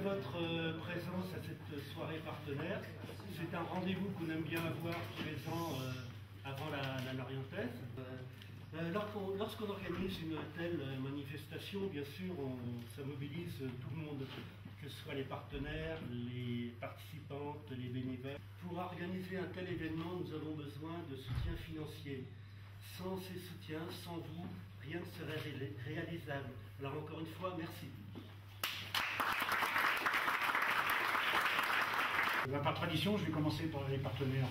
votre présence à cette soirée partenaire. C'est un rendez-vous qu'on aime bien avoir tous les ans avant la Lorientaise. Lorsqu'on organise une telle manifestation, bien sûr, ça mobilise tout le monde, que ce soit les partenaires, les participantes, les bénévoles. Pour organiser un tel événement, nous avons besoin de soutien financier. Sans ces soutiens, sans vous, rien ne serait réalisable. Alors encore une fois, merci. Par tradition, je vais commencer par les partenaires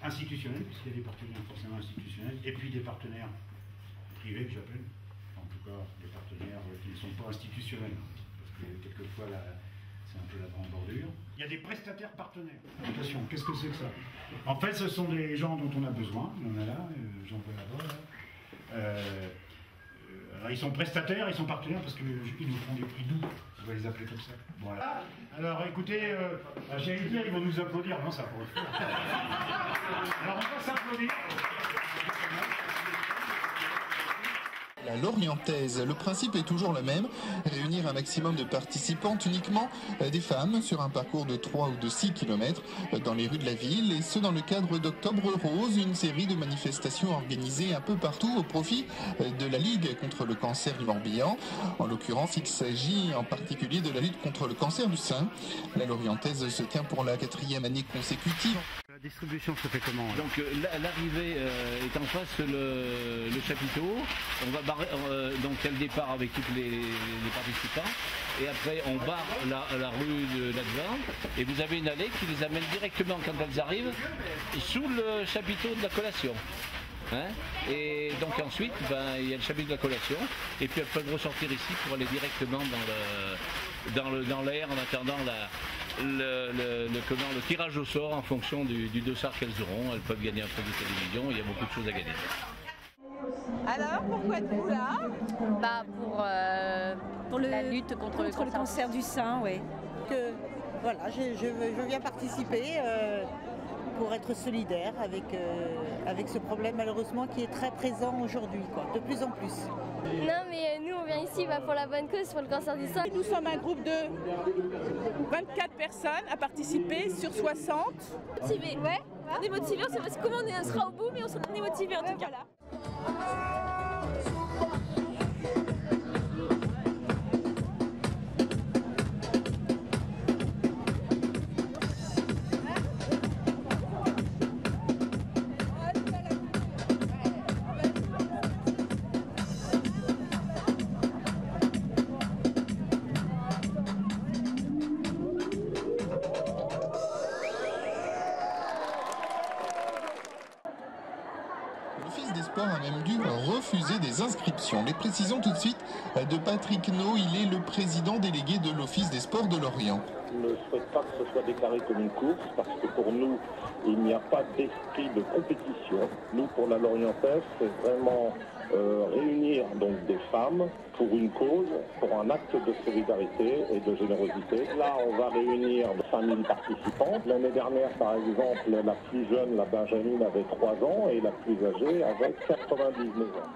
institutionnels, puisqu'il y a des partenaires forcément institutionnels, et puis des partenaires privés que j'appelle, en tout cas des partenaires qui ne sont pas institutionnels, parce que quelquefois c'est un peu la grande bordure. Il y a des prestataires partenaires. Attention, qu'est-ce que c'est que ça? En fait, ce sont des gens dont on a besoin, il y en a là, j'en vois là-bas. Alors, ils sont prestataires, ils sont partenaires parce qu'ils nous font des prix doux, on va les appeler comme ça. Voilà. Alors écoutez, j'allais dire, ils vont nous applaudir, non ça pourrait le faire. Alors on va s'applaudir. La Lorientaise, le principe est toujours le même, réunir un maximum de participantes, uniquement des femmes, sur un parcours de 3 ou de 6 km dans les rues de la ville, et ce dans le cadre d'Octobre Rose, une série de manifestations organisées un peu partout au profit de la Ligue contre le cancer du Morbihan. En l'occurrence, il s'agit en particulier de la lutte contre le cancer du sein. La Lorientaise se tient pour la 4e année consécutive. La distribution se fait comment? Donc l'arrivée est en face le chapiteau. On va donc il y a le départ avec tous les participants, et après on barre la rue de là-devant, et vous avez une allée qui les amène directement, quand elles arrivent, sous le chapiteau de la collation. Hein, et donc ensuite il y a le chapiteau de la collation, et puis elles peuvent ressortir ici pour aller directement dans l'air en attendant le tirage au sort en fonction du dossard qu'elles auront. Elles peuvent gagner un prix de télévision, il y a beaucoup de choses à gagner. Alors, pourquoi êtes-vous là? Pour la lutte contre le cancer du sein, oui. Voilà, je viens participer pour être solidaire avec ce problème malheureusement qui est très présent aujourd'hui, de plus en plus. Non, mais nous on vient ici pour la bonne cause, pour le cancer du sein. Nous sommes un groupe de 24 personnes à participer sur 60. Motivés, ouais. On est motivés, on sait pas comment on sera au bout, mais on est motivés en tout cas. Voilà. L'Office des sports a même dû refuser des inscriptions. Les précisions tout de suite de Patrick No, il est le président délégué de l'Office des sports de Lorient. Je ne souhaite pas que ce soit déclaré comme une course parce que pour nous, il n'y a pas d'esprit de compétition. Nous, pour la Lorientaise, c'est vraiment réunir donc des femmes pour une cause, pour un acte de solidarité et de générosité. Là, on va réunir 5000 participants. L'année dernière, par exemple, la plus jeune, la Benjamine, avait 3 ans et la plus âgée avait 99 ans.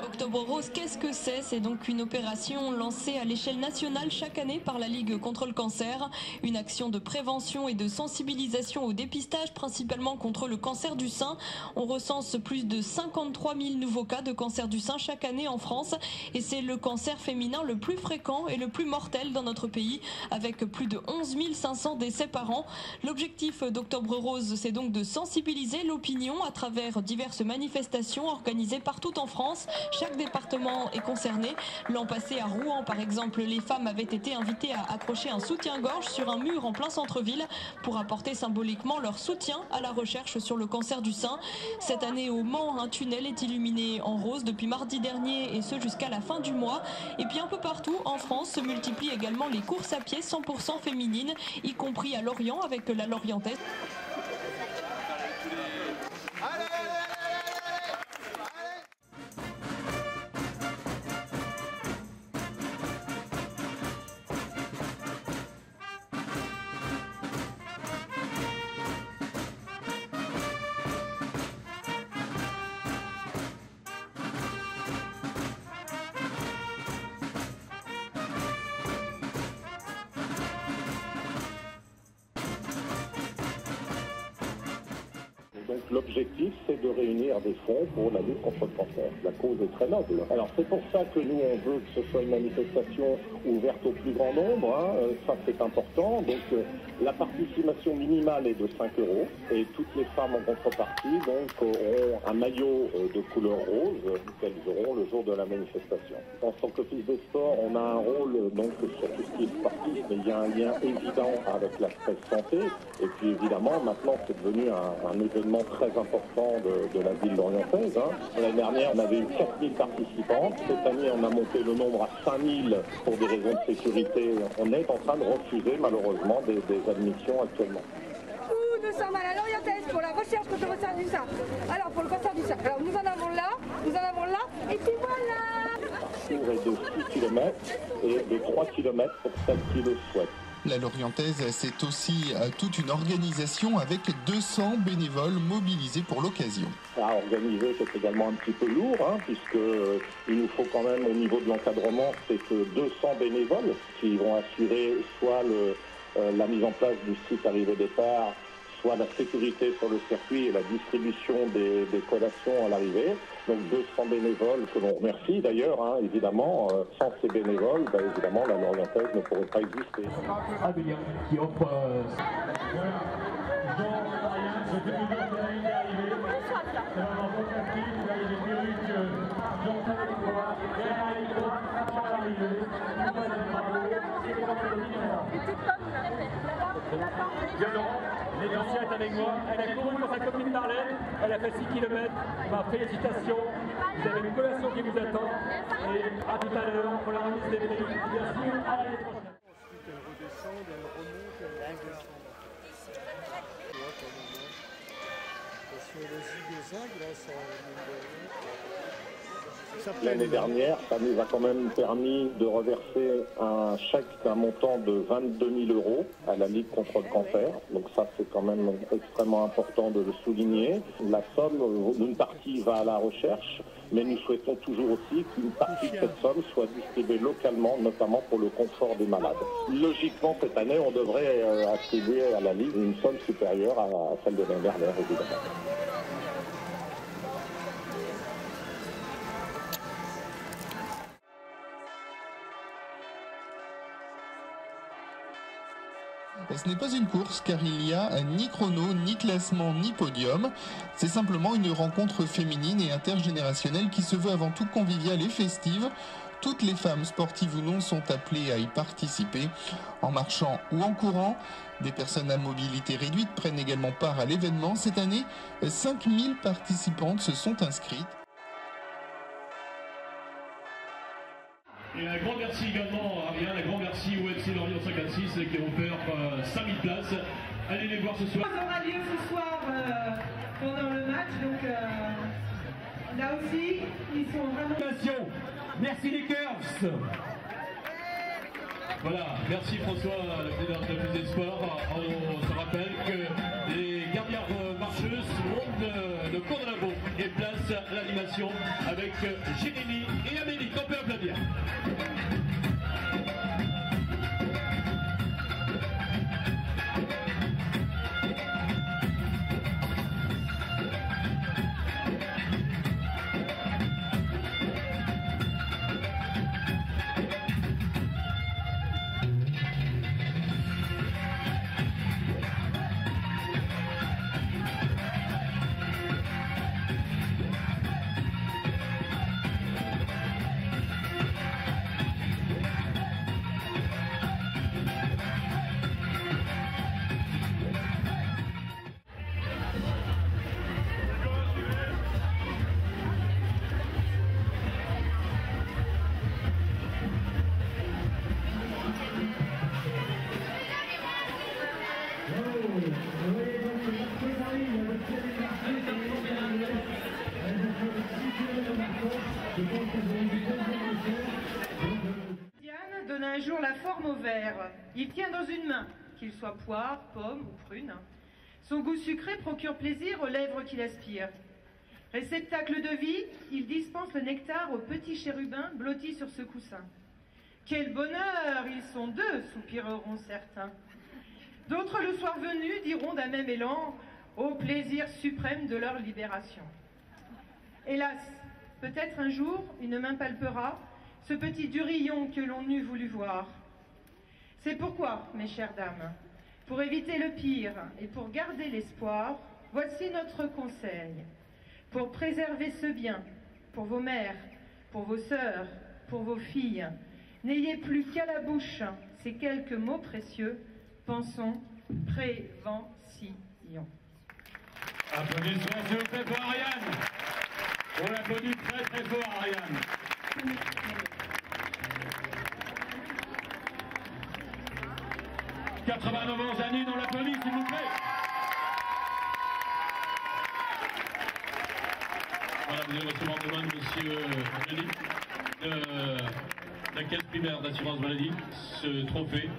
Octobre Rose, qu'est-ce que c'est? C'est donc une opération lancée à l'échelle nationale chaque année par la Ligue contre le cancer. Une action de prévention et de sensibilisation au dépistage, principalement contre le cancer du sein. On recense plus de 53 000 nouveaux cas de cancer du sein chaque année en France. Et c'est le cancer féminin le plus fréquent et le plus mortel dans notre pays, avec plus de 11 500 décès par an. L'objectif d'Octobre Rose, c'est donc de sensibiliser l'opinion à travers diverses manifestations organisées partout en France. Chaque chaque département est concerné. L'an passé à Rouen par exemple, les femmes avaient été invitées à accrocher un soutien-gorge sur un mur en plein centre-ville pour apporter symboliquement leur soutien à la recherche sur le cancer du sein. Cette année au Mans, un tunnel est illuminé en rose depuis mardi dernier et ce jusqu'à la fin du mois. Et puis un peu partout en France se multiplient également les courses à pied 100% féminines, y compris à Lorient avec la Lorientaise. Donc l'objectif, c'est de réunir des fonds pour la lutte contre le cancer. La cause est très noble. Alors c'est pour ça que nous, on veut que ce soit une manifestation ouverte au plus grand nombre. Ça, c'est important. Donc la participation minimale est de 5 € et toutes les femmes en contrepartie donc, auront un maillot de couleur rose qu'elles auront le jour de la manifestation. En tant qu'office des sports, on a un rôle donc, sur tout ce qui est sportif, mais il y a un lien évident avec l'aspect santé. Et puis évidemment, maintenant, c'est devenu un événement très important de la ville lorientaise. L'année dernière, on avait eu 4000 participantes. Cette année, on a monté le nombre à 5000 pour des raisons de sécurité. On est en train de refuser, malheureusement, des admissions actuellement. Nous sommes à la Lorientaise pour la recherche contre le cancer du sein. Alors, pour le cancer du sein, alors nous en avons là, et puis voilà. Le tour est de 6 km et de 3 km pour celles qui le souhaitent. La Lorientaise, c'est aussi toute une organisation avec 200 bénévoles mobilisés pour l'occasion. À organiser, c'est également un petit peu lourd, puisqu'il nous faut quand même, au niveau de l'encadrement, c'est que 200 bénévoles qui vont assurer soit la mise en place du site arrivée-départ, soit la sécurité sur le circuit et la distribution des collations à l'arrivée. Donc 200 bénévoles que l'on remercie d'ailleurs, évidemment. Sans ces bénévoles, évidemment, la Lorientaise ne pourrait pas exister. Adrien qui offre... L'éléphant est avec moi, elle a couru pour sa copine Marlène, elle a fait 6 km, félicitations, vous avez une collation qui vous attend, et à tout à l'heure pour la remise des prix, bien sûr, à l'année prochaine. Ensuite elle redescend, elle remonte, elle descend. Sur le J2 là, ça... L'année dernière, ça nous a quand même permis de reverser un chèque d'un montant de 22 000 € à la Ligue contre le cancer. Donc ça, c'est quand même extrêmement important de le souligner. La somme, une partie va à la recherche, mais nous souhaitons toujours aussi qu'une partie de cette somme soit distribuée localement, notamment pour le confort des malades. Logiquement, cette année, on devrait attribuer à la Ligue une somme supérieure à celle de l'année dernière, évidemment. Ce n'est pas une course car il n'y a ni chrono, ni classement, ni podium. C'est simplement une rencontre féminine et intergénérationnelle qui se veut avant tout conviviale et festive. Toutes les femmes, sportives ou non, sont appelées à y participer. En marchant ou en courant, des personnes à mobilité réduite prennent également part à l'événement. Cette année, 5000 participantes se sont inscrites. Et un grand merci également à Ariane, un grand merci au FC Lorient 56 qui ont offert 5000 places. Allez les voir ce soir. Ça aura lieu ce soir pendant le match, donc là aussi, ils sont vraiment... Merci les Curves. Voilà, merci François, le président de l'Office des Sports. On se rappelle que les gardiens marcheuses montent le cours de la boue et place à l'animation avec Jérémy et Amélie, qu'on peut applaudir. forme au verre. Il tient dans une main, qu'il soit poire, pomme ou prune. Son goût sucré procure plaisir aux lèvres qu'il aspire. Réceptacle de vie, il dispense le nectar aux petits chérubins blottis sur ce coussin. Quel bonheur, ils sont deux, soupireront certains. D'autres, le soir venu, diront d'un même élan au plaisir suprême de leur libération. Hélas, peut-être un jour, une main palpera ce petit durillon que l'on eût voulu voir. C'est pourquoi, mes chères dames, pour éviter le pire et pour garder l'espoir, voici notre conseil. Pour préserver ce bien, pour vos mères, pour vos sœurs, pour vos filles, n'ayez plus qu'à la bouche ces quelques mots précieux. Pensons prévention. Applaudissements s'il vous plaît pour Ariane. On l'applaudit très très fort, Ariane. « 89 ans, Janine, on l'applaudit s'il vous plaît. Voilà, vous allez recevoir demain de monsieur Denis de la caisse primaire d'assurance maladie, ce trophée.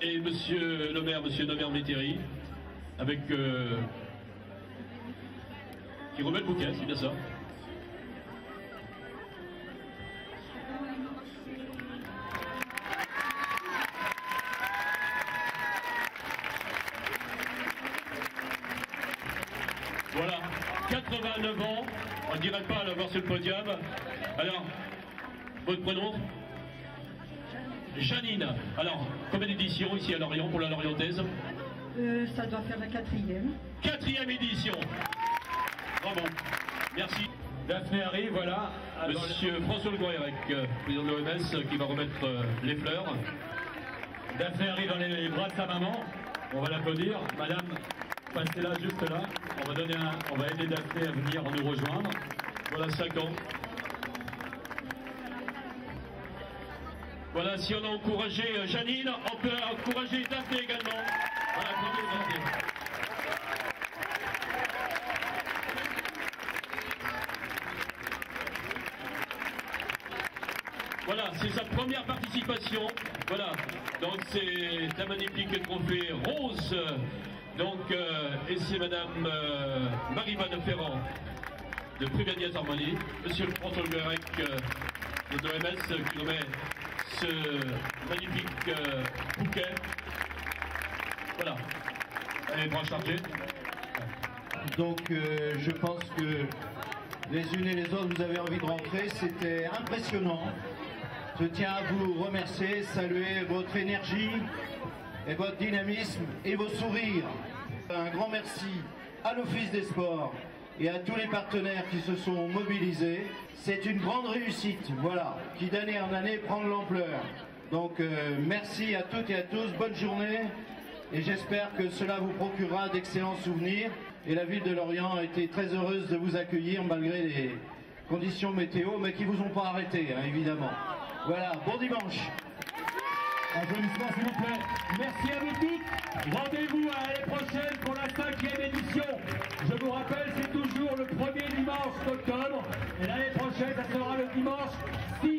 Et monsieur le maire, monsieur Norbert Métairie, avec qui remet le bouquet, c'est bien ça. Voilà, 89 ans, on ne dirait pas à l'avoir sur le podium. Alors, votre prénom? Janine. Alors, combien d'éditions ici à Lorient pour la Lorientaise? Ça doit faire la 4e. 4e édition. Bravo. Merci. Daphné arrive, voilà. Monsieur François Le Goërec, président de l'OMS, qui va remettre les fleurs. Daphné arrive dans les bras de sa maman. On va l'applaudir. Madame, passez là, juste là. On va aider Daphné à venir nous rejoindre. Voilà 5 ans. Voilà, si on a encouragé Janine, on peut encourager Daphné également. Voilà, applaudissez Daphné. Voilà, c'est sa première participation. Voilà, donc c'est un magnifique trophée rose. Donc, et c'est Madame Marie-Vanne Ferrand de Privadias Harmonie, Monsieur François Le Goërec de l'OMS qui remet ce magnifique bouquet. Voilà, allez, bras chargés. Donc, je pense que les unes et les autres, vous avez envie de rentrer. C'était impressionnant. Je tiens à vous remercier, saluer votre énergie et votre dynamisme et vos sourires. Un grand merci à l'Office des Sports et à tous les partenaires qui se sont mobilisés. C'est une grande réussite, voilà, qui d'année en année prend de l'ampleur. Donc merci à toutes et à tous, bonne journée et j'espère que cela vous procurera d'excellents souvenirs. Et la ville de Lorient a été très heureuse de vous accueillir malgré les conditions météo, mais qui ne vous ont pas arrêté, hein, évidemment. Voilà, bon dimanche. Applaudissements s'il vous plaît. Merci à vous tous. Rendez-vous à l'année prochaine pour la 5e édition. Je vous rappelle, c'est toujours le premier dimanche d'octobre. Et l'année prochaine, ça sera le dimanche 6